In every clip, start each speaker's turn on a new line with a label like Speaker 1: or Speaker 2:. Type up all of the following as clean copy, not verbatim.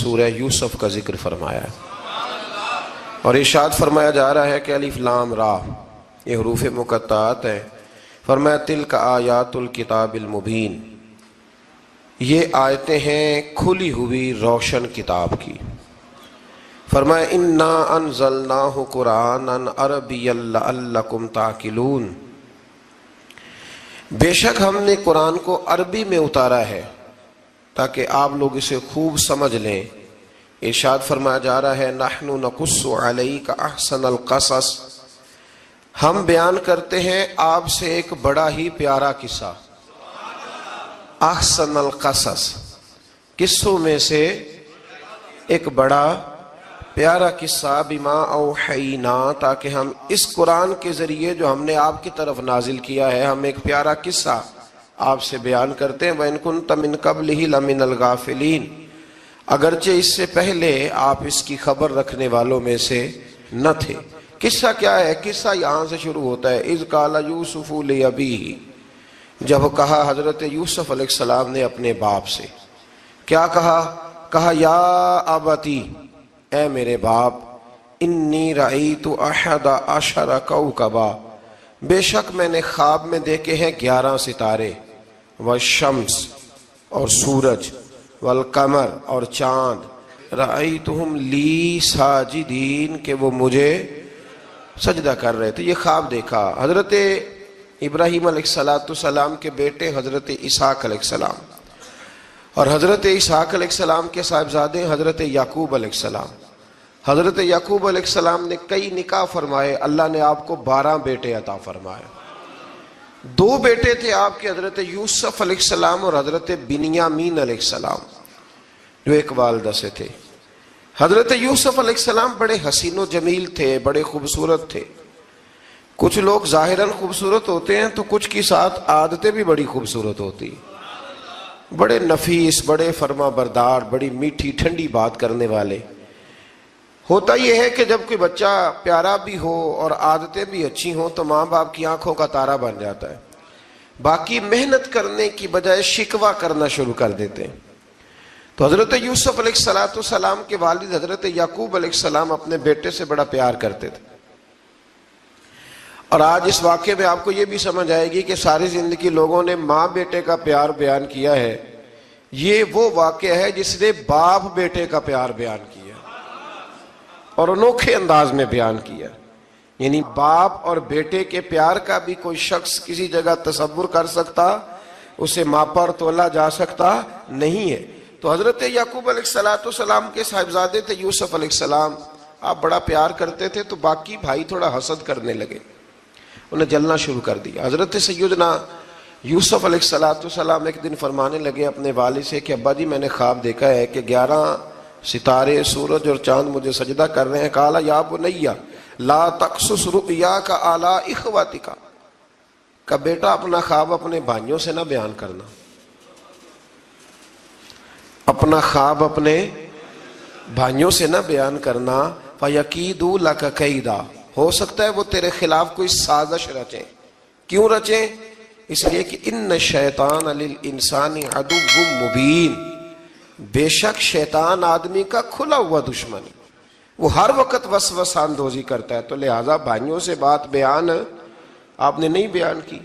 Speaker 1: سورہ یوسف کا ذکر فرمایا ہے، اور ارشاد فرمایا جا رہا ہے کہ الف لام را یہ حروف مقطعات ہیں۔ فرمایا تلک آیات الکتاب المبین، یہ آیتیں ہیں کھلی ہوئی روشن کتاب کی۔ فرمایا انا انزلناہ قرآنا عربیا لعلکم تعقلون، بے شک ہم نے قرآن کو عربی میں اتارا ہے تاکہ آپ لوگ اسے خوب سمجھ لیں۔ ارشاد فرمایا جا رہا ہے نحن نقص علیک احسن القصص، ہم بیان کرتے ہیں آپ سے ایک بڑا ہی پیارا قصہ۔ احسن القصص، قصوں میں سے ایک بڑا پیارا قصہ، بما اوحینا، تاکہ ہم اس قرآن کے ذریعے جو ہم نے آپ کی طرف نازل کیا ہے، ہم ایک پیارا قصہ آپ سے بیان کرتے ہیں۔ وَإِن كُنتَ مِن قَبْلِهِ لَمِنَ الْغَافِلِينَ، اگرچہ اس سے پہلے آپ اس کی خبر رکھنے والوں میں سے نہ تھے۔ قصہ کیا ہے؟ قصہ یہاں سے شروع ہوتا ہے اذ قال یوسف لأبیہ، جب کہا حضرت یوسف علیہ السلام نے اپنے باپ سے، کیا کہا یا ابتی، اے میرے باپ، انی رأیت احد عشر کوکبا، بے شک میں نے خواب میں دیکھے ہیں 11 ستارے، والشمس اور سورج، والقمر اور چاند، رأیتہم لی ساجدین، کہ وہ مجھے سجدہ کر رہے تھے۔ یہ خواب دیکھا حضرت ابراہیم علیہ السلام کے بیٹے حضرت اسحاق علیہ السلام، اور حضرت اسحاق علیہ السلام کے صاحبزادے حضرت یعقوب علیہ السلام۔ حضرت یعقوب علیہ السلام نے کئی نکاح فرمائے، اللہ نے آپ کو 12 بیٹے عطا فرمائے۔ 2 بیٹے تھے آپ کے، حضرت یوسف علیہ السلام اور حضرت بنیامین علیہ السلام، جو ایک والدہ سے تھے۔ حضرت یوسف علیہ السلام بڑے حسین و جمیل تھے، بڑے خوبصورت تھے۔ کچھ لوگ ظاہراً خوبصورت ہوتے ہیں تو کچھ کی ساتھ عادتیں بھی بڑی خوبصورت ہوتی، بڑے نفیس، بڑے فرما بردار، بڑی میٹھی ٹھنڈی بات کرنے والے۔ ہوتا یہ ہے کہ جب کوئی بچہ پیارا بھی ہو اور عادتیں بھی اچھی ہوں تو ماں باپ کی آنکھوں کا تارا بن جاتا ہے، باقی محنت کرنے کی بجائے شکوہ کرنا شروع کر دیتے ہیں۔ تو حضرت یوسف علیہ السلام کے والد حضرت یعقوب علیہ السلام اپنے بیٹے سے بڑا پیار کرتے تھے۔ اور آج اس واقعے میں آپ کو یہ بھی سمجھ آئے گی کہ ساری زندگی لوگوں نے ماں بیٹے کا پیار بیان کیا ہے، یہ وہ واقعہ ہے جس نے باپ بیٹے کا پیار بیان کیا اور انوکھے انداز میں بیان کیا۔ یعنی باپ اور بیٹے کے پیار کا بھی کوئی شخص کسی جگہ تصور کر سکتا، اسے ماپا اور تولا جا سکتا نہیں ہے۔ تو حضرت یعقوب علیہ السلام کے صاحبزادے تھے یوسف علیہ السلام، آپ بڑا پیار کرتے تھے تو باقی بھائی تھوڑا حسد کرنے لگے، انہیں جلنا شروع کر دیا۔ حضرت سیدنا یوسف علیہ السلام ایک دن فرمانے لگے اپنے والد سے کہ ابا جی میں نے خواب دیکھا ہے کہ 11 ستارے، سورج اور چاند مجھے سجدہ کر رہے ہیں۔ قال یا بنی لا تقصص رؤیاک علی اخوتک، کہ بیٹا اپنا خواب اپنے بھائیوں سے نہ بیان کرنا، اپنا خواب اپنے بھائیوں سے نہ بیان کرنا، فیکیدوا لک کیدا، ہو سکتا ہے وہ تیرے خلاف کوئی سازش رچیں۔ کیوں رچیں؟ اس لیے کہ ان الشیطان للانسان عدو مبین، بے شک شیطان آدمی کا کھلا ہوا دشمن، وہ ہر وقت وسوسہ اندوزی کرتا ہے، تو لہٰذا بھائیوں سے بات بیان آپ نے نہیں بیان کی۔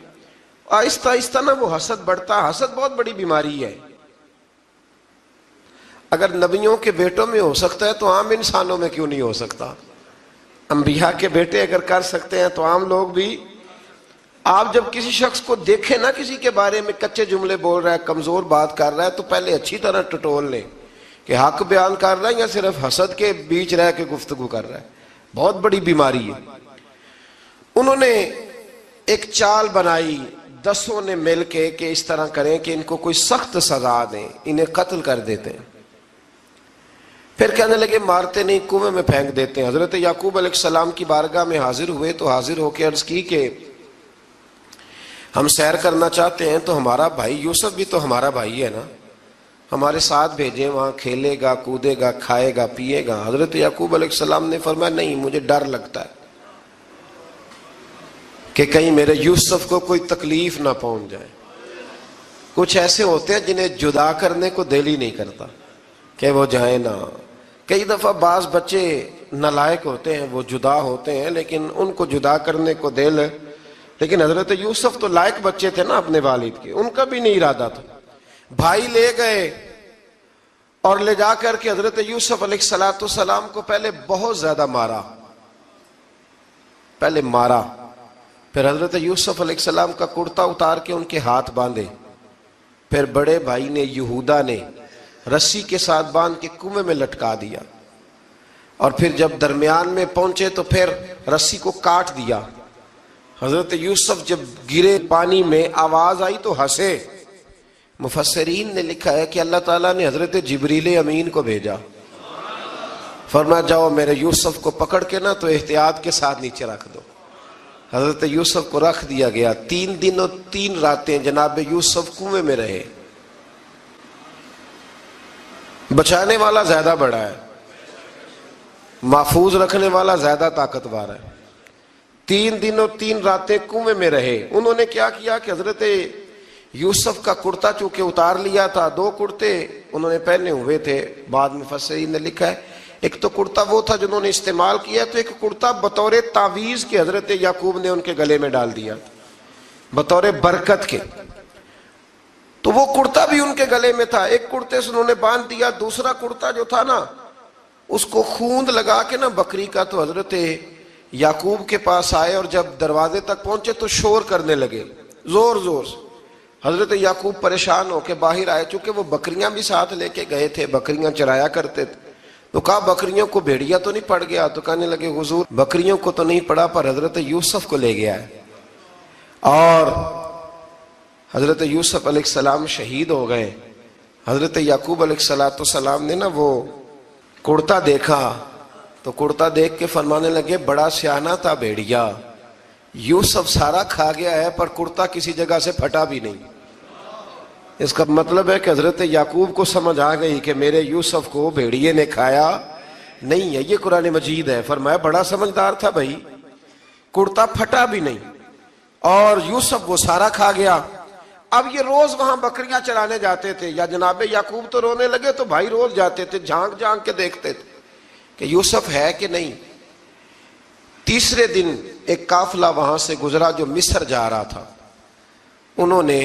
Speaker 1: آہستہ آہستہ نا وہ حسد بڑھتا، حسد بہت بڑی بیماری ہے۔ اگر نبیوں کے بیٹوں میں ہو سکتا ہے تو عام انسانوں میں کیوں نہیں ہو سکتا؟ انبیاء کے بیٹے اگر کر سکتے ہیں تو عام لوگ بھی۔ آپ جب کسی شخص کو دیکھیں نا کسی کے بارے میں کچے جملے بول رہا ہے، کمزور بات کر رہا ہے، تو پہلے اچھی طرح ٹٹول لیں کہ حق بیان کر رہا ہے یا صرف حسد کے بیچ رہ کے گفتگو کر رہا ہے۔ بہت بڑی بیماری ہے۔ انہوں نے ایک چال بنائی 10 نے مل کے کہ اس طرح کریں کہ ان کو کوئی سخت سزا دیں، انہیں قتل کر دیتے ہیں۔ پھر کہنے لگے مارتے نہیں، کنویں میں پھینک دیتے ہیں۔ حضرت یعقوب علیہ السلام کی بارگاہ میں حاضر ہوئے تو حاضر ہو کے عرض کی کہ ہم سیر کرنا چاہتے ہیں تو ہمارا بھائی یوسف بھی تو ہمارا بھائی ہے نا، ہمارے ساتھ بھیجیں، وہاں کھیلے گا، کودے گا، کھائے گا، پیے گا۔ حضرت یعقوب علیہ السلام نے فرمایا نہیں، مجھے ڈر لگتا ہے کہ کہیں میرے یوسف کو کوئی تکلیف نہ پہنچ جائے۔ کچھ ایسے ہوتے ہیں جنہیں جدا کرنے کو دل ہی نہیں کرتا، کہ وہ جائیں نہ. کئی دفعہ بعض بچے نالائق ہوتے ہیں، وہ جدا ہوتے ہیں، لیکن ان کو جدا کرنے کو دل ہے. لیکن حضرت یوسف تو لائق بچے تھے نا اپنے والد کے، ان کا بھی نہیں ارادہ تھا. بھائی لے گئے اور لے جا کر کے حضرت یوسف علیہ السلام کو پہلے بہت زیادہ مارا. پھر حضرت یوسف علیہ السلام کا کرتا اتار کے ان کے ہاتھ باندھے. پھر بڑے بھائی نے یہودا نے رسی کے ساتھ باندھ کے کنویں میں لٹکا دیا. اور پھر جب درمیان میں پہنچے تو پھر رسی کو کاٹ دیا. حضرت یوسف جب گرے پانی میں آواز آئی تو ہنسے. مفسرین نے لکھا ہے کہ اللہ تعالیٰ نے حضرت جبریل امین کو بھیجا، فرمایا جاؤ میرے یوسف کو پکڑ کے نا تو احتیاط کے ساتھ نیچے رکھ دو. حضرت یوسف کو رکھ دیا گیا. 3 دن اور 3 راتیں جناب یوسف کنویں میں رہے. بچانے والا زیادہ بڑا ہے، محفوظ رکھنے والا زیادہ طاقتور ہے. 3 دن اور 3 راتیں کنویں میں رہے. انہوں نے کیا کیا کہ حضرت یوسف کا کرتا چونکہ اتار لیا تھا، 2 کرتے انہوں نے پہنے ہوئے تھے. بعد میں مفسرین نے لکھا ہے ایک تو کرتا وہ تھا جنہوں نے استعمال کیا، تو ایک کرتا بطور تعویذ کے حضرت یعقوب نے ان کے گلے میں ڈال دیا بطور برکت کے. تو وہ کرتا بھی ان کے گلے میں تھا. ایک کرتے سے انہوں نے باندھ دیا. دوسرا کرتا جو تھا نا اس کو خوند لگا کے نا بکری کا، تو حضرت یعقوب کے پاس آئے اور جب دروازے تک پہنچے تو شور کرنے لگے زور زور سے. حضرت یعقوب پریشان ہو کے باہر آئے، چونکہ وہ بکریاں بھی ساتھ لے کے گئے تھے، بکریاں چرایا کرتے تھے. تو کہا بکریوں کو بھیڑیا تو نہیں پڑ گیا؟ تو کہنے لگے حضور بکریوں کو تو نہیں پڑا، پر حضرت یوسف کو لے گیا ہے. اور حضرت یوسف علیہ السلام شہید ہو گئے. حضرت یعقوب علیہ السلام نے نا وہ کرتا دیکھا تو کرتا دیکھ کے فرمانے لگے بڑا سیانہ تھا بھیڑیا، یوسف سارا کھا گیا ہے پر کرتا کسی جگہ سے پھٹا بھی نہیں. اس کا مطلب ہے کہ حضرت یعقوب کو سمجھ آ گئی کہ میرے یوسف کو بھیڑیے نے کھایا نہیں ہے. یہ قرآن مجید ہے. فرمایا بڑا سمجھدار تھا بھائی، کرتا پھٹا بھی نہیں اور یوسف وہ سارا کھا گیا. اب یہ روز وہاں بکریاں چرانے جاتے تھے. یا جناب یعقوب تو رونے لگے تو بھائی روز جاتے تھے، جھانک جھانک کے دیکھتے تھے کہ یوسف ہے کہ نہیں. تیسرے دن ایک قافلہ وہاں سے گزرا جو مصر جا رہا تھا. انہوں نے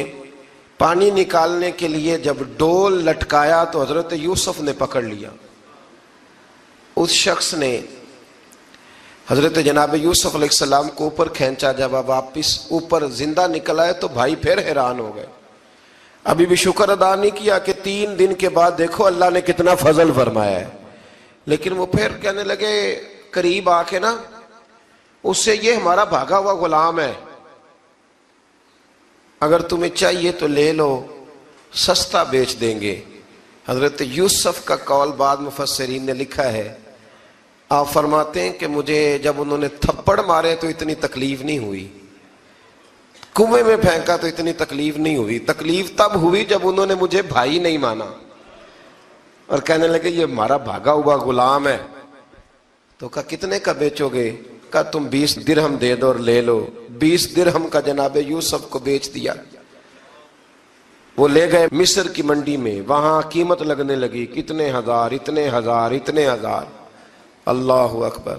Speaker 1: پانی نکالنے کے لیے جب ڈول لٹکایا تو حضرت یوسف نے پکڑ لیا. اس شخص نے حضرت جناب یوسف علیہ السلام کو اوپر کھینچا. جب آپ واپس اوپر زندہ نکل آئے تو بھائی پھر حیران ہو گئے. ابھی بھی شکر ادا نہیں کیا کہ 3 دن کے بعد دیکھو اللہ نے کتنا فضل فرمایا ہے. لیکن وہ پھر کہنے لگے قریب آ کے نا اس سے یہ ہمارا بھاگا ہوا غلام ہے، اگر تمہیں چاہیے تو لے لو، سستا بیچ دیں گے. حضرت یوسف کا قول بعد مفسرین نے لکھا ہے. آپ فرماتے ہیں کہ مجھے جب انہوں نے تھپڑ مارے تو اتنی تکلیف نہیں ہوئی، کنویں میں پھینکا تو اتنی تکلیف نہیں ہوئی. تکلیف تب ہوئی جب انہوں نے مجھے بھائی نہیں مانا اور کہنے لگے یہ ہمارا بھاگا ہوا غلام ہے. تو کہا کتنے کا بیچو گے؟ کہا تم 20 درہم دے دو اور لے لو. 20 درہم کا جناب یوسف کو بیچ دیا. وہ لے گئے مصر کی منڈی میں، وہاں قیمت لگنے لگی کتنے ہزار، اتنے ہزار، اتنے ہزار. اللہ اکبر.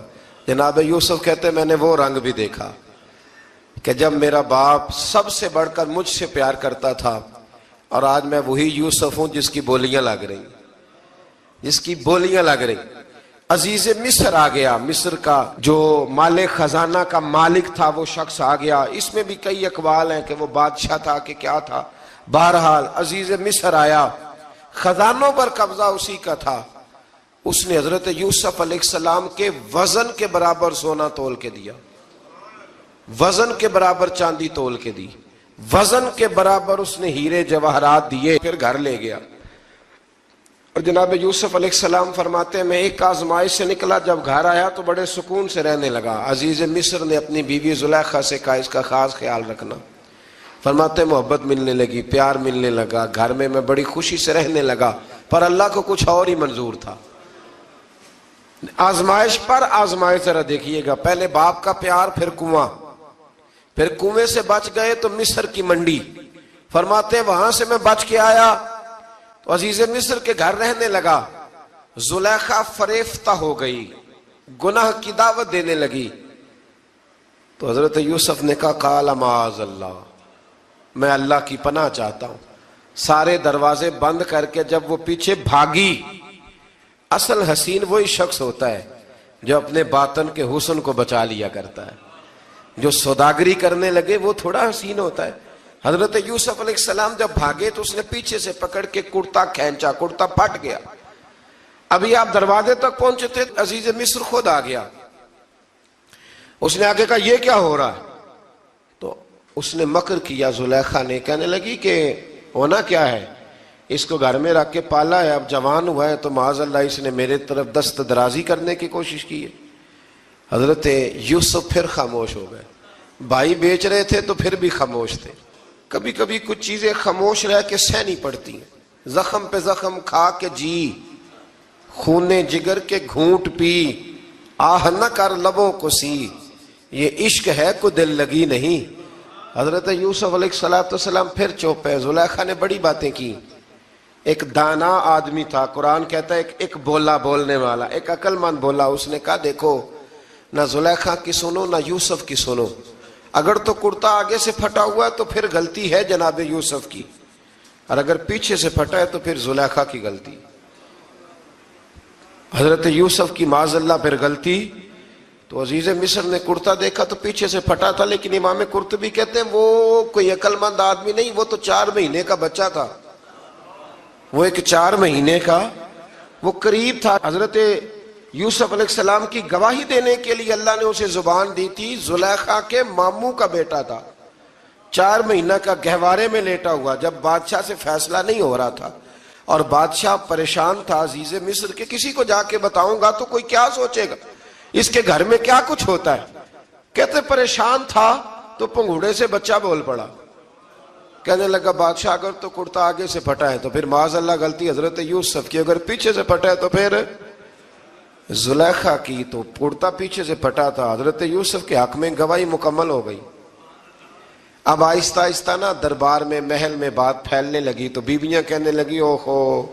Speaker 1: جناب یوسف کہتے میں نے وہ رنگ بھی دیکھا کہ جب میرا باپ سب سے بڑھ کر مجھ سے پیار کرتا تھا اور آج میں وہی یوسف ہوں جس کی بولیاں لگ رہی، جس کی بولیاں لگ رہی. عزیز مصر آ گیا. مصر کا جو مال خزانہ کا مالک تھا وہ شخص آ گیا. اس میں بھی کئی اقوال ہیں کہ وہ بادشاہ تھا کہ کیا تھا. بہرحال عزیز مصر آیا، خزانوں پر قبضہ اسی کا تھا. اس نے حضرت یوسف علیہ السلام کے وزن کے برابر سونا تول کے دیا، وزن کے برابر چاندی تول کے دی، وزن کے برابر اس نے ہیرے جواہرات دیے. پھر گھر لے گیا. اور جناب یوسف علیہ السلام فرماتے ہیں میں ایک آزمائش سے نکلا، جب گھر آیا تو بڑے سکون سے رہنے لگا. عزیز مصر نے اپنی بیوی زلیخا سے کہا اس کا خاص خیال رکھنا. فرماتے ہیں محبت ملنے لگی، پیار ملنے لگا، گھر میں بڑی خوشی سے رہنے لگا. پر اللہ کو کچھ اور ہی منظور تھا. آزمائش پر آزمائش ذرا دیکھیے گا. پہلے باپ کا پیار، پھر کنواں، پھر کنویں سے بچ گئے تو مصر کی منڈی. فرماتے ہیں وہاں سے میں بچ کے آیا تو عزیز مصر کے گھر رہنے لگا. زلیخا فریفتہ ہو گئی، گناہ کی دعوت دینے لگی. تو حضرت یوسف نے کہا قال معاذ اللہ، میں اللہ کی پناہ چاہتا ہوں. سارے دروازے بند کر کے جب وہ پیچھے بھاگی، اصل حسین وہی شخص ہوتا ہے جو اپنے باطن کے حسن کو بچا لیا کرتا ہے. جو سوداگری کرنے لگے وہ تھوڑا حسین ہوتا ہے. حضرت یوسف علیہ السلام جب بھاگے تو اس نے پیچھے سے پکڑ کے کرتا کھینچا، کرتا پھٹ گیا. ابھی آپ دروازے تک پہنچے تھے، عزیز مصر خود آ گیا. اس نے آگے کہا یہ کیا ہو رہا ہے؟ تو اس نے مکر کیا، زلیخا نے، کہنے لگی کہ ہونا کیا ہے، اس کو گھر میں رکھ کے پالا ہے، اب جوان ہوا ہے تو معاذ اللہ اس نے میرے طرف دست درازی کرنے کی کوشش کی ہے. حضرت یوسف پھر خاموش ہو گئے. بھائی بیچ رہے تھے تو پھر بھی خاموش تھے. کبھی کبھی کچھ چیزیں خاموش رہ کے سہنی پڑتی ہیں. زخم پہ زخم کھا کے جی، خون جگر کے گھونٹ پی، آہ نہ کر لبوں کو سی، یہ عشق ہے کو دل لگی نہیں. حضرت یوسف علیہ السلام پھر چپ ہے. زلیخا نے بڑی باتیں کی. ایک دانا آدمی تھا، قرآن کہتا ہے ایک بولا بولنے والا، ایک عقل مند بولا. اس نے کہا دیکھو، نہ زلیخا کی سنو نہ یوسف کی سنو. اگر تو کرتا آگے سے پھٹا ہوا ہے تو پھر غلطی ہے جناب یوسف کی، اور اگر پیچھے سے پھٹا ہے تو پھر زلیخا کی غلطی. حضرت یوسف کی معاذ اللہ پھر غلطی. تو عزیز مصر نے کرتا دیکھا تو پیچھے سے پھٹا تھا، لیکن امام قرطبی کہتے ہیں وہ کوئی عقل مند آدمی نہیں، وہ تو 4 مہینے کا بچہ تھا. وہ ایک 4 مہینے کا وہ قریب تھا. حضرت یوسف علیہ السلام کی گواہی دینے کے لیے اللہ نے اسے زبان دی تھی. زلیخا کے ماموں کا بیٹا تھا، 4 مہینہ کا گہوارے میں لیٹا ہوا. جب بادشاہ سے فیصلہ نہیں ہو رہا تھا اور بادشاہ پریشان تھا عزیز مصر کہ کسی کو جا کے بتاؤں گا تو کوئی کیا سوچے گا، اس کے گھر میں کیا کچھ ہوتا ہے. کہتے پریشان تھا تو پنگوڑے سے بچہ بول پڑا. کہنے لگا بادشاہ اگر تو کرتا آگے سے پھٹا ہے تو پھر معاذ اللہ غلطی حضرت یوسف کی، اگر پیچھے سے پھٹا ہے تو پھر زلیخا کی. تو کرتا پیچھے سے پھٹا تھا. حضرت یوسف کے حق میں گواہی مکمل ہو گئی. اب آہستہ آہستہ نا دربار میں محل میں بات پھیلنے لگی. تو بیویاں کہنے لگی اوہو،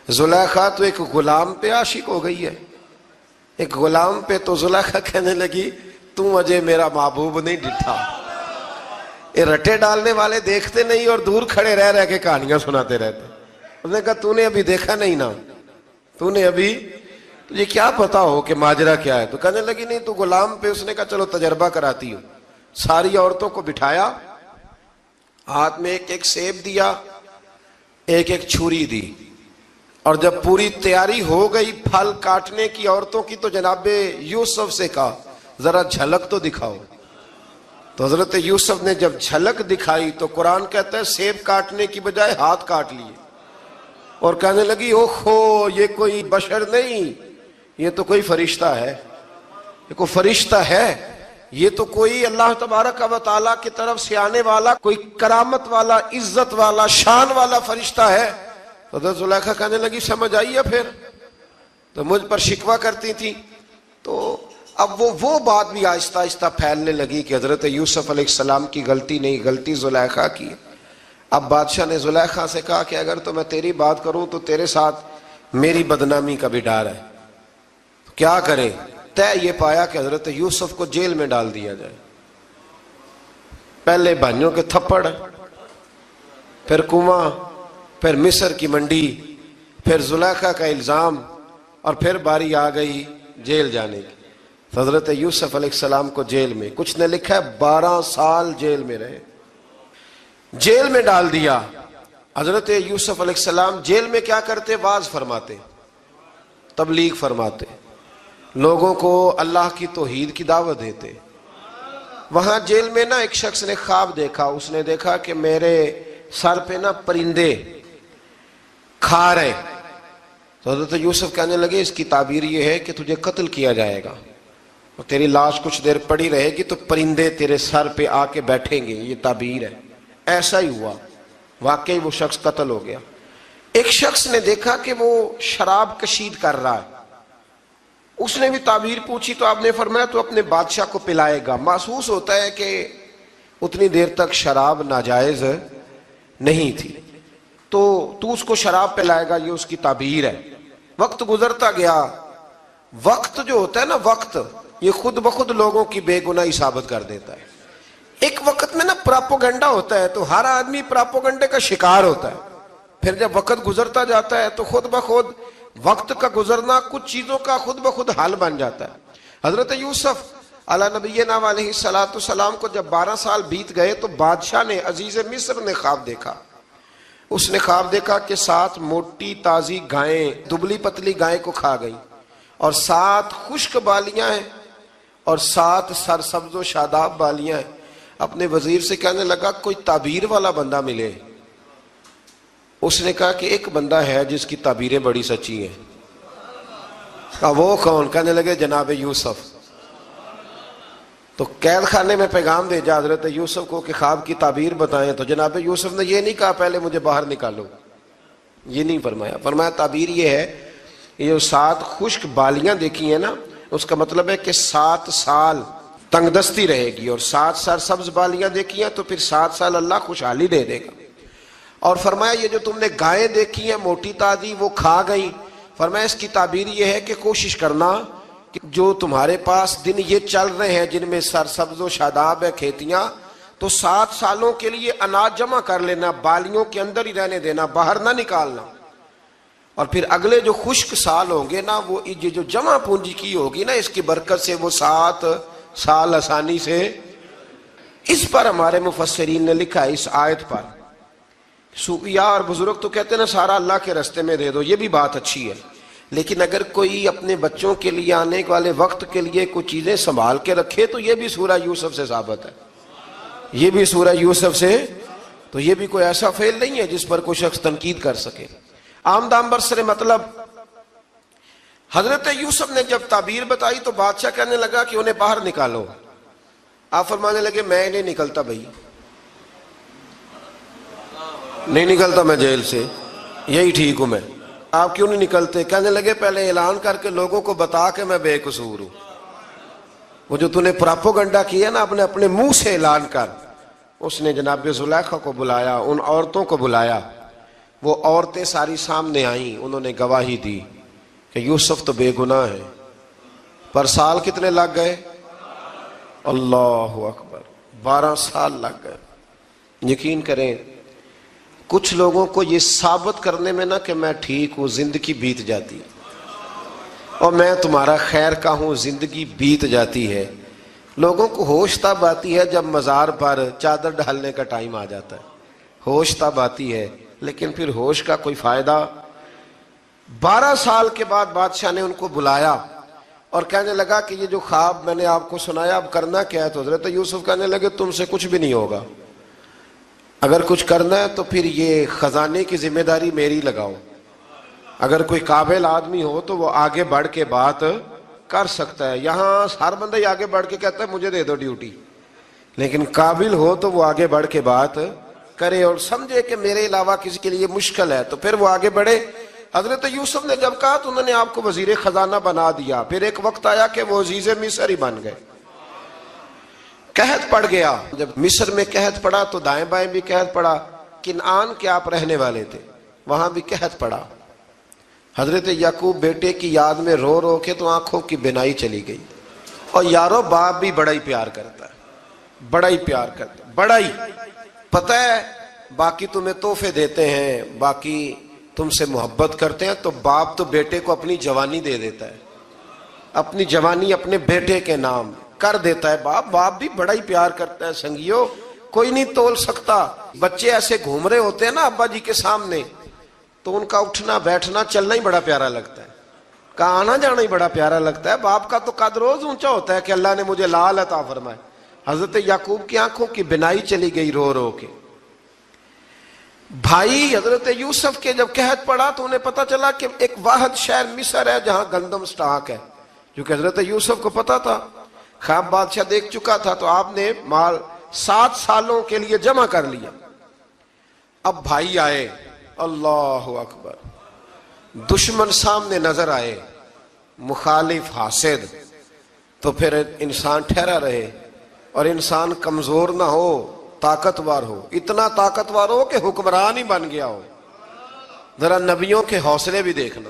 Speaker 1: زلیخا تو ایک غلام پہ عاشق ہو گئی ہے، ایک غلام پہ. تو زلیخا کہنے لگی تم اجے میرا محبوب نہیں ڈٹھا. یہ رٹے ڈالنے والے دیکھتے نہیں اور دور کھڑے رہ رہ کے کہانیاں سناتے رہتے. اس نے کہا تو نے ابھی دیکھا نہیں نا، تو نے ابھی، تجھے کیا پتا ہو کہ ماجرا کیا ہے. تو کہنے لگی نہیں تو غلام پہ. اس نے کہا چلو تجربہ کراتی ہوں. ساری عورتوں کو بٹھایا، ہاتھ میں ایک ایک سیب دیا، ایک ایک چھری دی، اور جب پوری تیاری ہو گئی پھل کاٹنے کی عورتوں کی تو جناب یوسف سے کہا ذرا جھلک تو دکھاؤ. تو حضرت یوسف نے جب جھلک دکھائی تو قرآن کہتا ہے سیب کاٹنے کی بجائے ہاتھ کاٹ لیے، اور کہنے لگی اوہو یہ کوئی بشر نہیں، یہ تو کوئی فرشتہ ہے، یہ کوئی فرشتہ ہے، یہ تو کوئی اللہ تبارک و تعالیٰ کی طرف سے آنے والا کوئی کرامت والا، عزت والا، شان والا فرشتہ ہے. حضرت زلیخا کہنے لگی سمجھ آئی ہے پھر تو مجھ پر شکوہ کرتی تھی. تو اب وہ بات بھی آہستہ آہستہ پھیلنے لگی کہ حضرت یوسف علیہ السلام کی غلطی نہیں، غلطی زلیخا کی. اب بادشاہ نے زلیخا سے کہا کہ اگر تو میں تیری بات کروں تو تیرے ساتھ میری بدنامی کا بھی ڈر ہے، کیا کرے؟ طے یہ پایا کہ حضرت یوسف کو جیل میں ڈال دیا جائے. پہلے بھائیوں کے تھپڑ، پھر کنواں، پھر مصر کی منڈی، پھر زلیخا کا الزام، اور پھر باری آ گئی جیل جانے کی. حضرت یوسف علیہ السلام کو جیل میں، کچھ نے لکھا ہے 12 سال جیل میں رہے، جیل میں ڈال دیا. حضرت یوسف علیہ السلام جیل میں کیا کرتے؟ واعظ فرماتے، تبلیغ فرماتے، لوگوں کو اللہ کی توحید کی دعوت دیتے. وہاں جیل میں نا ایک شخص نے خواب دیکھا. اس نے دیکھا کہ میرے سر پہ نا پرندے کھا رہے. تو حضرت یوسف کہنے لگے اس کی تعبیر یہ ہے کہ تجھے قتل کیا جائے گا اور تیری لاش کچھ دیر پڑی رہے گی تو پرندے تیرے سر پہ آ کے بیٹھیں گے، یہ تعبیر ہے. ایسا ہی ہوا، واقعی وہ شخص قتل ہو گیا. ایک شخص نے دیکھا کہ وہ شراب کشید کر رہا ہے. اس نے بھی تعبیر پوچھی تو آپ نے فرمایا تو اپنے بادشاہ کو پلائے گا. محسوس ہوتا ہے کہ اتنی دیر تک شراب ناجائز نہیں تھی، تو اس کو شراب پلائے گا، یہ اس کی تعبیر ہے. وقت گزرتا گیا. وقت جو ہوتا ہے نا، وقت یہ خود بخود لوگوں کی بے گناہی ثابت کر دیتا ہے. ایک وقت میں نا پراپوگنڈا ہوتا ہے تو ہر آدمی پراپوگنڈے کا شکار ہوتا ہے. پھر جب وقت گزرتا جاتا ہے تو خود بخود وقت کا گزرنا کچھ چیزوں کا خود بخود حل بن جاتا ہے. حضرت یوسف علی نبینا علیہ الصلوۃ والسلام کو جب 12 سال بیت گئے تو بادشاہ نے، عزیز مصر نے خواب دیکھا. اس نے خواب دیکھا کہ 7 موٹی تازی گائیں دبلی پتلی گائیں کو کھا گئی، اور 7 خشک بالیاں ہیں اور 7 سرسبز و شاداب بالیاں ہیں. اپنے وزیر سے کہنے لگا کوئی تعبیر والا بندہ ملے. اس نے کہا کہ ایک بندہ ہے جس کی تعبیریں بڑی سچی ہیں. کہا وہ کون؟ کہنے لگے جناب یوسف. تو قید خانے میں پیغام بھیجا حضرت یوسف کو کہ خواب کی تعبیر بتائیں. تو جناب یوسف نے یہ نہیں کہا پہلے مجھے باہر نکالو، یہ نہیں فرمایا. فرمایا تعبیر یہ ہے، یہ 7 خشک بالیاں دیکھی ہیں نا، اس کا مطلب ہے کہ 7 سال تنگ دستی رہے گی، اور 7 سرسبز بالیاں دیکھی ہیں تو پھر 7 سال اللہ خوشحالی دے دے گا. اور فرمایا یہ جو تم نے گائیں دیکھی ہیں موٹی تازی وہ کھا گئی، فرمایا اس کی تعبیر یہ ہے کہ کوشش کرنا کہ جو تمہارے پاس دن یہ چل رہے ہیں جن میں سرسبز و شاداب ہے کھیتیاں، تو 7 سالوں کے لیے اناج جمع کر لینا، بالیوں کے اندر ہی رہنے دینا، باہر نہ نکالنا. اور پھر اگلے جو خشک سال ہوں گے نا، وہ یہ جو جمع پونجی کی ہوگی نا، اس کی برکت سے وہ 7 سال آسانی سے. اس پر ہمارے مفسرین نے لکھا ہے، اس آیت پر صوفیاء اور بزرگ تو کہتے ہیں نا سارا اللہ کے راستے میں دے دو، یہ بھی بات اچھی ہے، لیکن اگر کوئی اپنے بچوں کے لیے آنے والے وقت کے لیے کچھ چیزیں سنبھال کے رکھے تو یہ بھی سورہ یوسف سے ثابت ہے. یہ بھی سورہ یوسف سے، تو یہ بھی کوئی ایسا فعل نہیں ہے جس پر کوئی شخص تنقید کر سکے. آمدام برسر مطلب حضرت یوسف نے جب تعبیر بتائی تو بادشاہ کہنے لگا کہ انہیں باہر نکالو. آپ فرمانے لگے میں نہیں نکلتا بھائی، نہیں نکلتا میں جیل سے، یہی ٹھیک ہوں میں. آپ کیوں نہیں نکلتے؟ کہنے لگے پہلے اعلان کر کے لوگوں کو بتا کہ میں بے قصور ہوں. وہ جو تو نے پراپوگنڈا کیا نا اپنے منہ سے اعلان کر. اس نے جناب زلیخا کو بلایا، ان عورتوں کو بلایا، وہ عورتیں ساری سامنے آئیں، انہوں نے گواہی دی کہ یوسف تو بے گناہ ہے. پر سال کتنے لگ گئے؟ اللہ اکبر، 12 سال لگ گئے. یقین کریں کچھ لوگوں کو یہ ثابت کرنے میں نا کہ میں ٹھیک ہوں زندگی بیت جاتی ہے، اور میں تمہارا خیر کا ہوں زندگی بیت جاتی ہے. لوگوں کو ہوش تب آتی ہے جب مزار پر چادر ڈالنے کا ٹائم آ جاتا ہے، ہوش تب آتی ہے، لیکن پھر ہوش کا کوئی فائدہ. 12 سال کے بعد بادشاہ نے ان کو بلایا اور کہنے لگا کہ یہ جو خواب میں نے آپ کو سنایا اب کرنا کیا ہے؟ تو حضرت یوسف کہنے لگے تم سے کچھ بھی نہیں ہوگا، اگر کچھ کرنا ہے تو پھر یہ خزانے کی ذمہ داری میری لگاؤ. اگر کوئی قابل آدمی ہو تو وہ آگے بڑھ کے بات کر سکتا ہے. یہاں ہر بندہ ہی آگے بڑھ کے کہتا ہے مجھے دے دو ڈیوٹی، لیکن قابل ہو تو وہ آگے بڑھ کے بات کرے اور سمجھے کہ میرے علاوہ کسی کے لیے مشکل ہے تو پھر وہ آگے بڑھے. حضرت یوسف نے جب کہا تو انہوں نے آپ کو وزیر خزانہ بنا دیا. پھر ایک وقت آیا کہ وہ عزیز مصر ہی بن گئے. قحط پڑ گیا، جب مصر میں قحط پڑا تو دائیں بائیں بھی قحط پڑا. کنعان کے آپ رہنے والے تھے، وہاں بھی قحط پڑا. حضرت یعقوب بیٹے کی یاد میں رو رو کے تو آنکھوں کی بینائی چلی گئی. اور یارو باپ بھی بڑا ہی پیار کرتا ہے، بڑا ہی پیار کرتا ہے، بڑا ہی. پتہ ہے باقی تمہیں تحفے دیتے ہیں، باقی تم سے محبت کرتے ہیں، تو باپ تو بیٹے کو اپنی جوانی دے دیتا ہے، اپنی جوانی اپنے بیٹے کے نام کر دیتا ہے. باپ بھی بڑا ہی پیار کرتا ہے. سنگیو کوئی نہیں تول سکتا. بچے ایسے گھوم رہے ہوتے ہیں نا ابا جی کے سامنے تو ان کا اٹھنا بیٹھنا چلنا ہی بڑا پیارا لگتا ہے، کا آنا جانا ہی بڑا پیارا لگتا ہے. باپ کا تو قد روز اونچا ہوتا ہے کہ اللہ نے مجھے لال عطا فرمائے. حضرت یعقوب کی آنکھوں کی بینائی چلی گئی رو رو کے. بھائی حضرت یوسف کے جب قحط پڑا تو انہیں پتا چلا کہ ایک واحد شہر مصر ہے جہاں گندم سٹاک ہے، کیونکہ حضرت یوسف کو پتا تھا، خواب بادشاہ دیکھ چکا تھا. تو آپ نے مال 7 سالوں کے لیے جمع کر لیا. اب بھائی آئے، اللہ اکبر، دشمن سامنے نظر آئے، مخالف حاسد، تو پھر انسان ٹھہرا رہے اور انسان کمزور نہ ہو، طاقتور ہو. اتنا طاقتور ہو کہ حکمران ہی بن گیا ہو. ذرا نبیوں کے حوصلے بھی دیکھنا.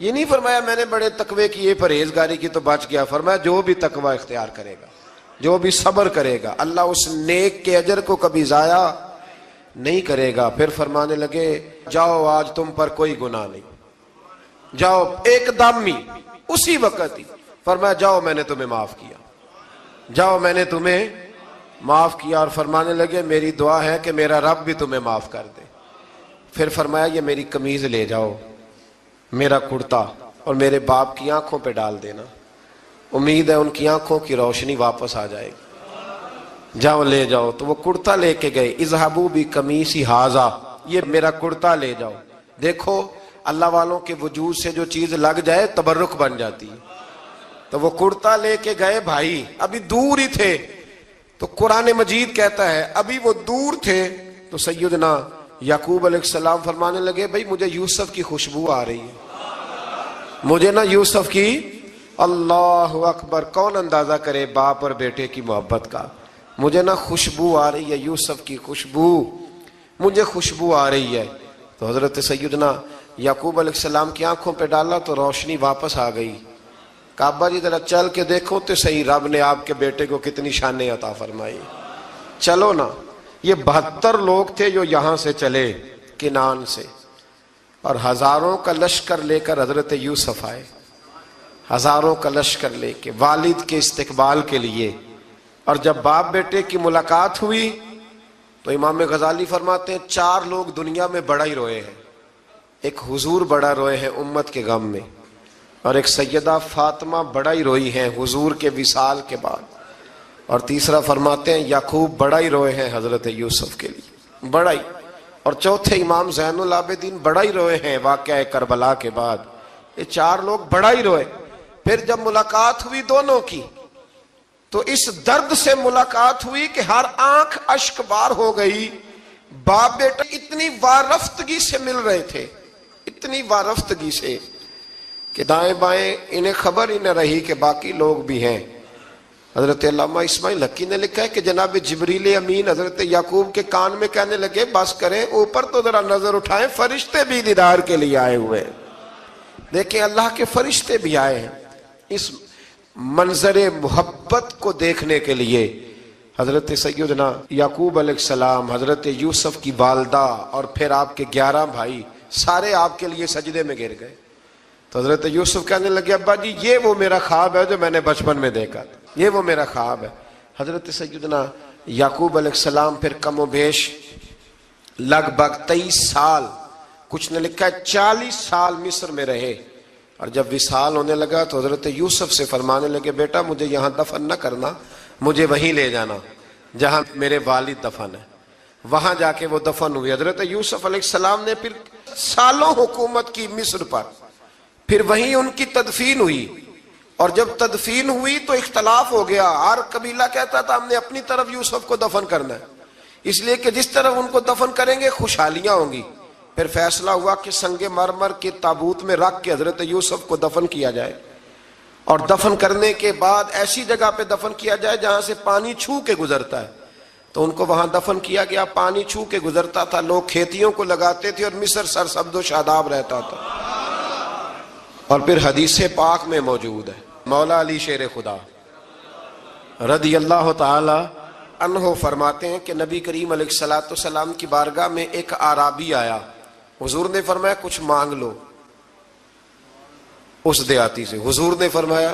Speaker 1: یہ نہیں فرمایا میں نے بڑے تقوی کیے پرہیزگاری کی تو بچ گیا، فرمایا جو بھی تقوی اختیار کرے گا، جو بھی صبر کرے گا، اللہ اس نیک کے اجر کو کبھی ضائع نہیں کرے گا۔ پھر فرمانے لگے جاؤ آج تم پر کوئی گناہ نہیں، جاؤ ایک دم ہی اسی وقت ہی فرمایا جاؤ میں نے تمہیں معاف کیا، جاؤ میں نے تمہیں معاف کیا۔ اور فرمانے لگے میری دعا ہے کہ میرا رب بھی تمہیں معاف کر دے۔ پھر فرمایا یہ میری قمیض لے جاؤ، میرا کرتا، اور میرے باپ کی آنکھوں پہ ڈال دینا، امید ہے ان کی آنکھوں کی روشنی واپس آ جائے گی، جاؤ لے جاؤ۔ تو وہ کرتا لے کے گئے، اذهبوا بقمیصی ھذا، یہ میرا کرتا لے جاؤ۔ دیکھو اللہ والوں کے وجود سے جو چیز لگ جائے تبرک بن جاتی ہے۔ تو وہ کرتا لے کے گئے، بھائی ابھی دور ہی تھے، تو قرآن مجید کہتا ہے ابھی وہ دور تھے تو سیدنا یعقوب علیہ السلام فرمانے لگے بھائی مجھے یوسف کی خوشبو آ رہی ہے، مجھے نا یوسف کی، اللہ اکبر، کون اندازہ کرے باپ اور بیٹے کی محبت کا، مجھے نا خوشبو آ رہی ہے، یوسف کی خوشبو، مجھے خوشبو آ رہی ہے۔ تو حضرت سیدنا یعقوب علیہ السلام کی آنکھوں پہ ڈالا تو روشنی واپس آ گئی۔ کعبہ جی ذرا چل کے دیکھو تو صحیح رب نے آپ کے بیٹے کو کتنی شانیں عطا فرمائی۔ چلو نا، یہ 72 لوگ تھے جو یہاں سے چلے کنان سے، اور ہزاروں کا لشکر لے کر حضرت یوسف آئے، ہزاروں کا لشکر لے کے والد کے استقبال کے لیے۔ اور جب باپ بیٹے کی ملاقات ہوئی تو امام غزالی فرماتے ہیں 4 لوگ دنیا میں بڑا ہی روئے ہیں، ایک حضور بڑا روئے ہیں امت کے غم میں، اور ایک سیدہ فاطمہ بڑا ہی روئی ہیں حضور کے وصال کے بعد، اور تیسرا فرماتے ہیں یعقوب بڑا ہی روئے ہیں حضرت یوسف کے لیے، بڑا ہی، اور چوتھے امام زین العابدین بڑا ہی روئے ہیں واقعہ کربلا کے بعد۔ یہ 4 لوگ بڑا ہی روئے۔ پھر جب ملاقات ہوئی دونوں کی تو اس درد سے ملاقات ہوئی کہ ہر آنکھ اشک بار ہو گئی۔ باپ بیٹا اتنی وارفتگی سے مل رہے تھے، اتنی وارفتگی سے کہ دائیں بائیں انہیں خبر ہی نہ رہی کہ باقی لوگ بھی ہیں۔ حضرت علامہ اسماعیل حقی نے لکھا ہے کہ جناب جبریل امین حضرت یعقوب کے کان میں کہنے لگے بس کریں، اوپر تو ذرا نظر اٹھائیں، فرشتے بھی دیدار کے لیے آئے ہوئے ہیں۔ دیکھیں اللہ کے فرشتے بھی آئے ہیں اس منظر محبت کو دیکھنے کے لیے۔ حضرت سیدنا یعقوب علیہ السلام، حضرت یوسف کی والدہ، اور پھر آپ کے 11 بھائی سارے آپ کے لیے سجدے میں گر گئے۔ تو حضرت یوسف کہنے لگے ابا جی یہ وہ میرا خواب ہے جو میں نے بچپن میں دیکھا تھا، یہ وہ میرا خواب ہے۔ حضرت سیدنا یعقوب علیہ السلام پھر کم و بیش لگ بھگ 23 سال، کچھ نے لکھا ہے 40 سال مصر میں رہے، اور جب وصال ہونے لگا تو حضرت یوسف سے فرمانے لگے بیٹا مجھے یہاں دفن نہ کرنا، مجھے وہیں لے جانا جہاں میرے والد دفن ہے۔ وہاں جا کے وہ دفن ہوئے۔ حضرت یوسف علیہ السلام نے پھر سالوں حکومت کی مصر پر، پھر وہیں ان کی تدفین ہوئی، اور جب تدفین ہوئی تو اختلاف ہو گیا، ہر قبیلہ کہتا تھا ہم نے اپنی طرف یوسف کو دفن کرنا ہے، اس لیے کہ جس طرف ان کو دفن کریں گے خوشحالیاں ہوں گی۔ پھر فیصلہ ہوا کہ سنگ مرمر کے تابوت میں رکھ کے حضرت یوسف کو دفن کیا جائے، اور دفن کرنے کے بعد ایسی جگہ پہ دفن کیا جائے جہاں سے پانی چھو کے گزرتا ہے۔ تو ان کو وہاں دفن کیا گیا، پانی چھو کے گزرتا تھا، لوگ کھیتیوں کو لگاتے تھے، اور مصر سرسبز و شاداب رہتا تھا۔ اور پھر حدیث پاک میں موجود ہے، مولا علی شیر خدا رضی اللہ تعالی عنہ فرماتے ہیں کہ نبی کریم علیہ السلام کی بارگاہ میں ایک اعرابی آیا، حضور نے فرمایا کچھ مانگ لو اس دیہاتی سے۔ حضور نے فرمایا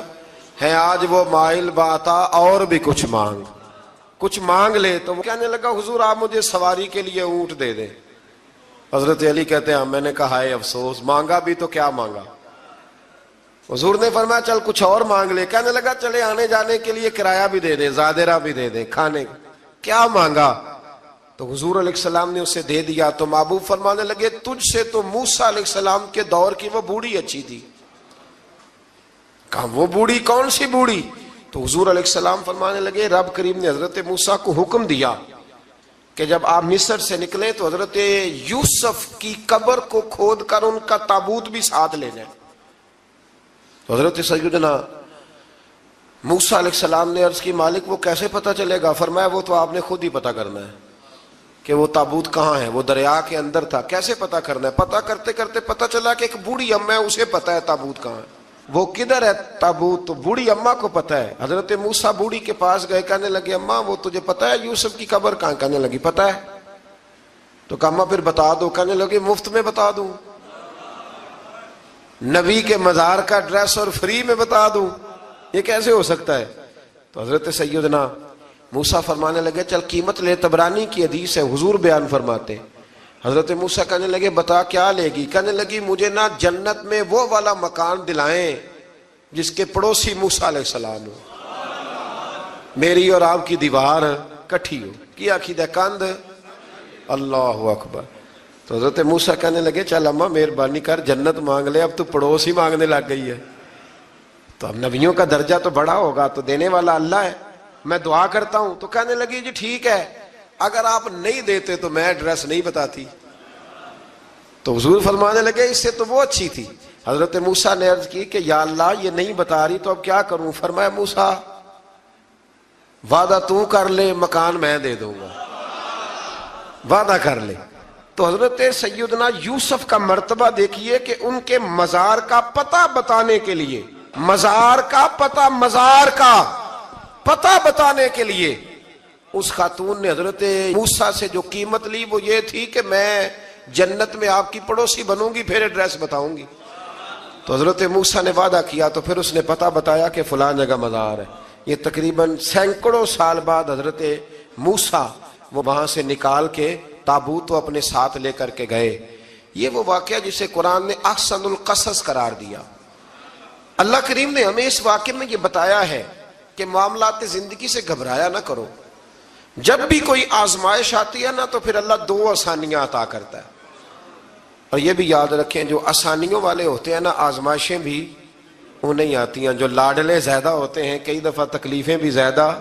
Speaker 1: ہے آج وہ مائل باتا، اور بھی کچھ مانگ لے۔ تو وہ کہنے لگا حضور آپ مجھے سواری کے لیے اونٹ دے دیں۔ حضرت علی کہتے ہیں میں نے کہا ہے افسوس، مانگا بھی تو کیا مانگا۔ حضور نے فرمایا چل کچھ اور مانگ لے۔ کہنے لگا چلے آنے جانے کے لیے کرایہ بھی دے دے، زادرہ بھی دے دے، کھانے کیا مانگا؟ تو حضور علیہ السلام نے اسے دے دیا۔ تو محبوب فرمانے لگے تجھ سے تو موسیٰ علیہ السلام کے دور کی وہ بوڑھی اچھی تھی۔ کہا وہ بوڑھی کون سی بوڑھی؟ تو حضور علیہ السلام فرمانے لگے رب کریم نے حضرت موسیٰ کو حکم دیا کہ جب آپ مصر سے نکلیں تو حضرت یوسف کی قبر کو کھود کر ان کا تابوت بھی ساتھ لے جائیں۔ تو حضرت سیدنا موسیٰ علیہ السلام نے عرض کی مالک وہ کیسے پتہ چلے گا؟ فرمایا وہ تو آپ نے خود ہی پتہ کرنا ہے، کہ وہ تابوت کہاں ہے، وہ دریا کے اندر تھا، کیسے پتہ کرنا ہے؟ پتہ کرتے کرتے پتہ چلا کہ ایک بوڑھی اماں ہے، اسے پتہ ہے تابوت کہاں ہے، وہ کدھر ہے تابوت، تو بوڑھی اماں کو پتہ ہے۔ حضرت موسیٰ بوڑھی کے پاس گئے، کہنے لگے اماں وہ تجھے پتہ ہے یوسف کی قبر کہاں؟ کہنے لگی پتہ ہے۔ تو کہا اماں پھر بتا دو، کہنے لگے مفت میں بتا دوں، نبی کے مزار کا ایڈریس اور فری میں بتا دوں، یہ کیسے ہو سکتا ہے؟ تو حضرت سیدنا موسیٰ فرمانے لگے چل قیمت لے، طبرانی کی حدیث ہے، حضور بیان فرماتے۔ حضرت موسیٰ کہنے لگے بتا کیا لے گی؟ کہنے لگی مجھے نا جنت میں وہ والا مکان دلائیں جس کے پڑوسی موسیٰ علیہ السلام ہو، میری اور آپ کی دیوار کٹھی ہو، کیا عقیدہ کند، اللہ اکبر۔ تو حضرت موسیٰ کہنے لگے چل اماں مہربانی کر جنت مانگ لے، اب تو پڑوس ہی مانگنے لگ گئی ہے، تو اب نبیوں کا درجہ تو بڑا ہوگا، تو دینے والا اللہ ہے، میں دعا کرتا ہوں۔ تو کہنے لگی جی ٹھیک ہے، اگر آپ نہیں دیتے تو میں ایڈریس نہیں بتاتی۔ تو حضور فرمانے لگے اس سے تو وہ اچھی تھی۔ حضرت موسیٰ نے عرض کی کہ یا اللہ یہ نہیں بتا رہی تو اب کیا کروں؟ فرمایا موسیٰ وعدہ تو کر لے، مکان میں دے دوں گا، وعدہ کر لے۔ تو حضرت سیدنا یوسف کا مرتبہ دیکھیے کہ ان کے مزار کا پتہ بتانے کے لیے، مزار کا پتہ، مزار کا پتہ بتانے کے لیے اس خاتون نے حضرت موسیٰ سے جو قیمت لی وہ یہ تھی کہ میں جنت میں آپ کی پڑوسی بنوں گی، پھر ایڈریس بتاؤں گی۔ تو حضرت موسیٰ نے وعدہ کیا، تو پھر اس نے پتہ بتایا کہ فلاں جگہ مزار ہے۔ یہ تقریباً سینکڑوں سال بعد حضرت موسیٰ وہ وہاں سے نکال کے تابوت وہ اپنے ساتھ لے کر کے گئے۔ یہ وہ واقعہ جسے قرآن نے احسن القصص قرار دیا۔ اللہ کریم نے ہمیں اس واقعے میں یہ بتایا ہے کہ معاملات زندگی سے گھبرایا نہ کرو، جب بھی کوئی آزمائش آتی ہے نا تو پھر اللہ دو آسانیاں عطا کرتا ہے، اور یہ بھی یاد رکھیں جو آسانیوں والے ہوتے ہیں نا آزمائشیں بھی انہیں آتی ہیں، جو لاڈلے زیادہ ہوتے ہیں کئی دفعہ تکلیفیں بھی زیادہ۔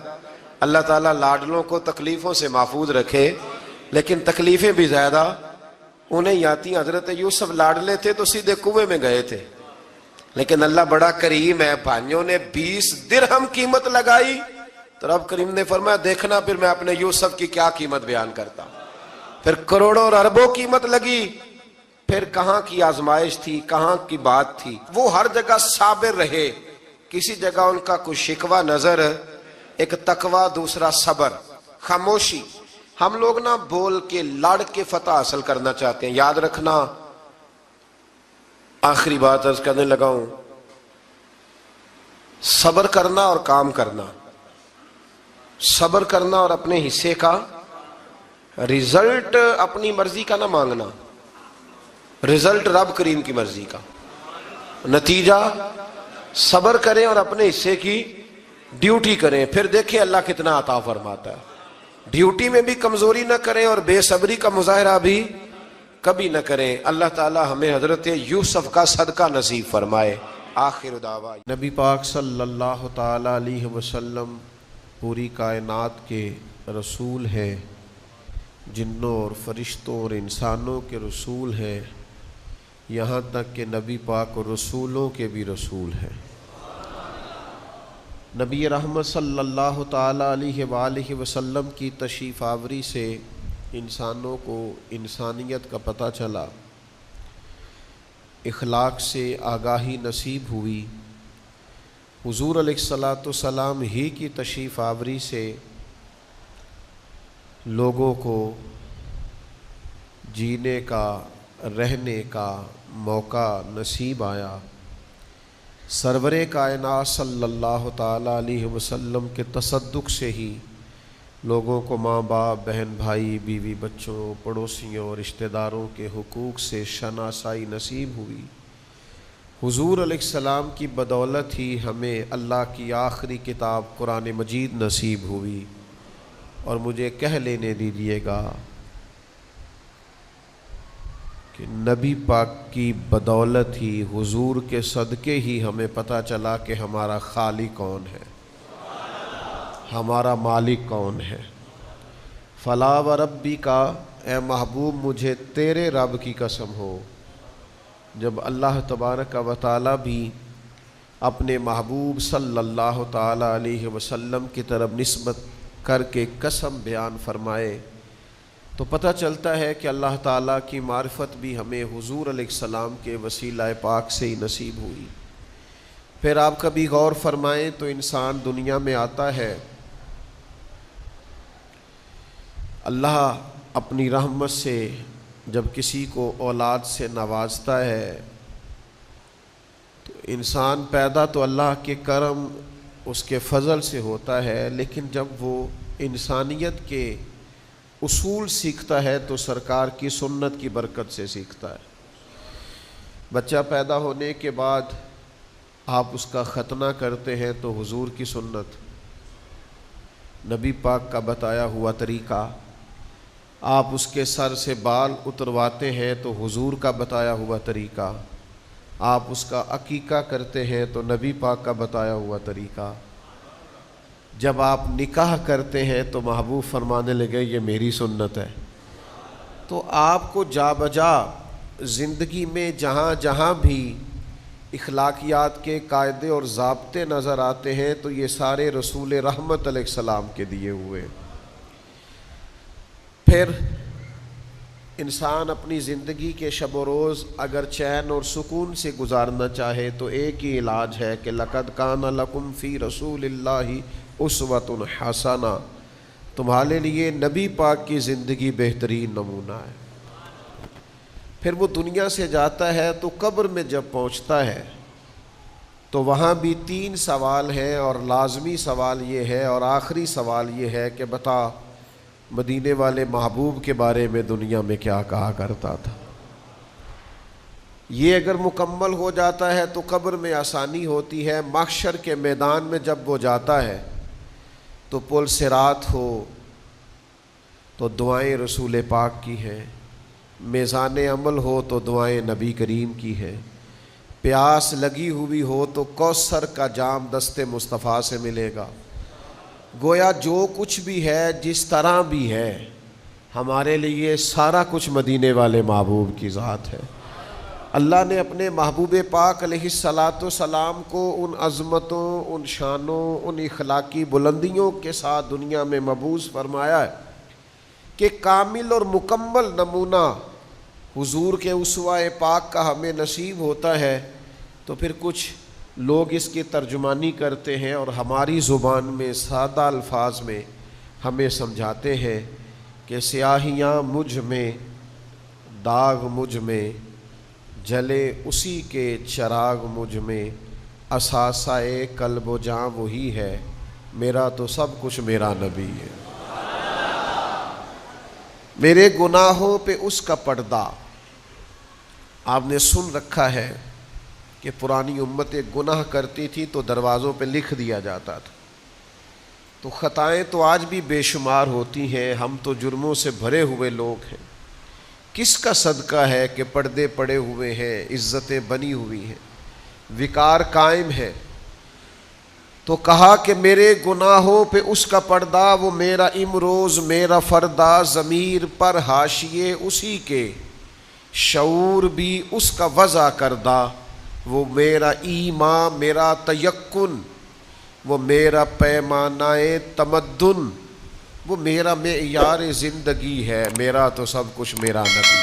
Speaker 1: اللہ تعالیٰ لاڈلوں کو تکلیفوں سے محفوظ رکھے، لیکن تکلیفیں بھی زیادہ انہیں آتی ہیں۔ حضرت یوسف لاڈلے تھے تو سیدھے کنویں میں گئے تھے، لیکن اللہ بڑا کریم ہے، بھائیوں نے 20 درہم قیمت لگائی تو رب کریم نے فرمایا دیکھنا پھر میں اپنے یوسف کی کیا قیمت بیان کرتا ہوں۔ پھر کروڑوں اور اربوں قیمت لگی، پھر کہاں کی آزمائش تھی، کہاں کی بات تھی، وہ ہر جگہ صابر رہے، کسی جگہ ان کا کوئی شکوہ نظر، ایک تقوی، دوسرا صبر، خاموشی۔ ہم لوگ نا بول کے لڑ کے فتح حاصل کرنا چاہتے ہیں، یاد رکھنا۔ آخری بات عرض کرنے لگا ہوں، صبر کرنا اور کام کرنا، صبر کرنا اور اپنے حصے کا رزلٹ اپنی مرضی کا نہ مانگنا، رزلٹ رب کریم کی مرضی کا، نتیجہ صبر کریں اور اپنے حصے کی ڈیوٹی کریں، پھر دیکھیں اللہ کتنا عطا فرماتا ہے۔ ڈیوٹی میں بھی کمزوری نہ کریں اور بے صبری کا مظاہرہ بھی کبھی نہ کریں۔ اللہ تعالی ہمیں حضرت یوسف کا صدقہ نصیب فرمائے۔ آخر دعوانا نبی پاک صلی اللہ تعالی علیہ وسلم پوری کائنات کے رسول ہیں، جنوں اور فرشتوں اور انسانوں کے رسول ہیں، یہاں تک کہ نبی پاک اور رسولوں کے بھی رسول ہیں۔ نبی رحمت صلی اللہ تعالی علیہ وآلہ وسلم کی تشریف آوری سے انسانوں کو انسانیت کا پتہ چلا، اخلاق سے آگاہی نصیب ہوئی۔ حضور علیہ الصلاۃ والسلام ہی کی تشریف آوری سے لوگوں کو جینے کا، رہنے کا موقع نصیب آیا۔ سرور کائنات صلی اللہ تعالی علیہ وسلم کے تصدق سے ہی لوگوں کو ماں باپ، بہن بھائی، بیوی بچوں، پڑوسیوں، رشتہ داروں کے حقوق سے شناسائی نصیب ہوئی۔ حضور علیہ السلام کی بدولت ہی ہمیں اللہ کی آخری کتاب قرآن مجید نصیب ہوئی، اور مجھے کہہ لینے دیجیے گا کہ نبی پاک کی بدولت ہی، حضور کے صدقے ہی ہمیں پتہ چلا کہ ہمارا خالق کون ہے، ہمارا مالک کون ہے۔ فلا و ربی کا، اے محبوب مجھے تیرے رب کی قسم ہو۔ جب اللہ تبارک و تعالی بھی اپنے محبوب صلی اللہ تعالی علیہ وسلم کی طرف نسبت کر کے قسم بیان فرمائے تو پتہ چلتا ہے کہ اللہ تعالیٰ کی معرفت بھی ہمیں حضور علیہ السلام کے وسیلہ پاک سے ہی نصیب ہوئی۔ پھر آپ کبھی غور فرمائیں تو انسان دنیا میں آتا ہے، اللہ اپنی رحمت سے جب کسی کو اولاد سے نوازتا ہے تو انسان پیدا تو اللہ کے کرم اس کے فضل سے ہوتا ہے، لیکن جب وہ انسانیت کے اصول سیکھتا ہے تو سرکار کی سنت کی برکت سے سیکھتا ہے۔ بچہ پیدا ہونے کے بعد آپ اس کا ختنہ کرتے ہیں تو حضور کی سنت، نبی پاک کا بتایا ہوا طریقہ، آپ اس کے سر سے بال اترواتے ہیں تو حضور کا بتایا ہوا طریقہ، آپ اس کا عقیقہ کرتے ہیں تو نبی پاک کا بتایا ہوا طریقہ، جب آپ نکاح کرتے ہیں تو محبوب فرمانے لگے یہ میری سنت ہے۔ تو آپ کو جا بجا زندگی میں جہاں جہاں بھی اخلاقیات کے قاعدے اور ضابطے نظر آتے ہیں تو یہ سارے رسول رحمت علیہ السلام کے دیے ہوئے۔ پھر انسان اپنی زندگی کے شب و روز اگر چین اور سکون سے گزارنا چاہے تو ایک ہی علاج ہے کہ لقد کان لکم فی رسول اللہ اسوۃ حسنہ، تمہارے لیے نبی پاک کی زندگی بہترین نمونہ ہے۔ پھر وہ دنیا سے جاتا ہے تو قبر میں جب پہنچتا ہے تو وہاں بھی 3 سوال ہیں، اور لازمی سوال یہ ہے اور آخری سوال یہ ہے کہ بتا مدینے والے محبوب کے بارے میں دنیا میں کیا کہا کرتا تھا۔ یہ اگر مکمل ہو جاتا ہے تو قبر میں آسانی ہوتی ہے۔ محشر کے میدان میں جب وہ جاتا ہے تو پل صراط ہو تو دعائیں رسول پاک کی ہیں، میزان عمل ہو تو دعائیں نبی کریم کی ہیں، پیاس لگی ہوئی ہو تو کوثر کا جام دست مصطفیٰ سے ملے گا۔ گویا جو کچھ بھی ہے، جس طرح بھی ہے، ہمارے لیے سارا کچھ مدینے والے محبوب کی ذات ہے۔ اللہ نے اپنے محبوب پاک علیہ الصلاۃ والسلام کو ان عظمتوں، ان شانوں، ان اخلاقی بلندیوں کے ساتھ دنیا میں مبعوث فرمایا ہے کہ کامل اور مکمل نمونہ حضور کے اسوہ پاک کا ہمیں نصیب ہوتا ہے۔ تو پھر کچھ لوگ اس کی ترجمانی کرتے ہیں اور ہماری زبان میں سادہ الفاظ میں ہمیں سمجھاتے ہیں کہ سیاہیاں مجھ میں، داغ مجھ میں، جلے اسی کے چراغ مجھ میں، اثاثہ قلب و جاں وہی ہے، میرا تو سب کچھ میرا نبی ہے۔ میرے گناہوں پہ اس کا پردہ، آپ نے سن رکھا ہے کہ پرانی امت گناہ کرتی تھی تو دروازوں پہ لکھ دیا جاتا تھا، تو خطائیں تو آج بھی بے شمار ہوتی ہیں، ہم تو جرموں سے بھرے ہوئے لوگ ہیں۔ کس کا صدقہ ہے کہ پردے پڑے ہوئے ہیں، عزتیں بنی ہوئی ہیں، وقار قائم ہے۔ تو کہا کہ میرے گناہوں پہ اس کا پردہ، وہ میرا امروز میرا فردہ، ضمیر پر حاشیے اسی کے، شعور بھی اس کا وضع کردہ، وہ میرا ایمان میرا تیقن، وہ میرا پیمانہ تمدن، وہ میرا معیار زندگی ہے، میرا تو سب کچھ میرا نبی۔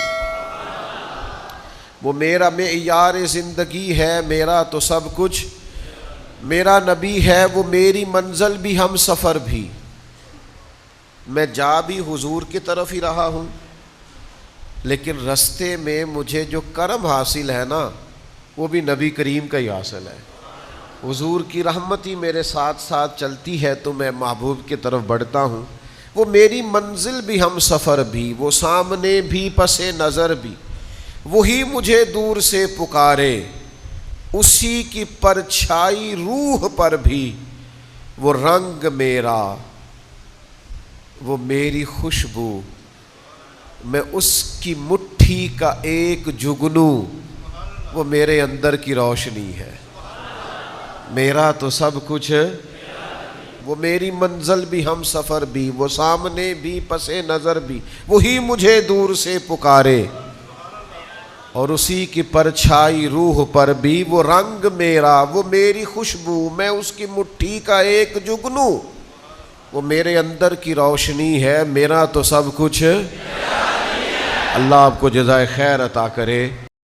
Speaker 1: وہ میرا معیار زندگی ہے، میرا تو سب کچھ میرا نبی ہے، وہ میری منزل بھی ہم سفر بھی۔ میں جا بھی حضور کی طرف ہی رہا ہوں، لیکن رستے میں مجھے جو کرم حاصل ہے نا، وہ بھی نبی کریم کا ہی حاصل ہے۔ حضور کی رحمت ہی میرے ساتھ ساتھ چلتی ہے تو میں محبوب کی طرف بڑھتا ہوں۔ وہ میری منزل بھی ہم سفر بھی، وہ سامنے بھی پس نظر بھی، وہی مجھے دور سے پکارے، اسی کی پرچھائی روح پر بھی، وہ رنگ میرا، وہ میری خوشبو، میں اس کی مٹھی کا ایک جگنو، وہ میرے اندر کی روشنی ہے، میرا تو سب کچھ، وہ میری منزل بھی ہم سفر بھی، وہ سامنے بھی پس نظر بھی، وہی مجھے دور سے پکارے، اور اسی کی پرچھائی روح پر بھی، وہ رنگ میرا، وہ میری خوشبو، میں اس کی مٹھی کا ایک جگنو، وہ میرے اندر کی روشنی ہے، میرا تو سب کچھ اللہ آپ کو جزائے خیر عطا کرے۔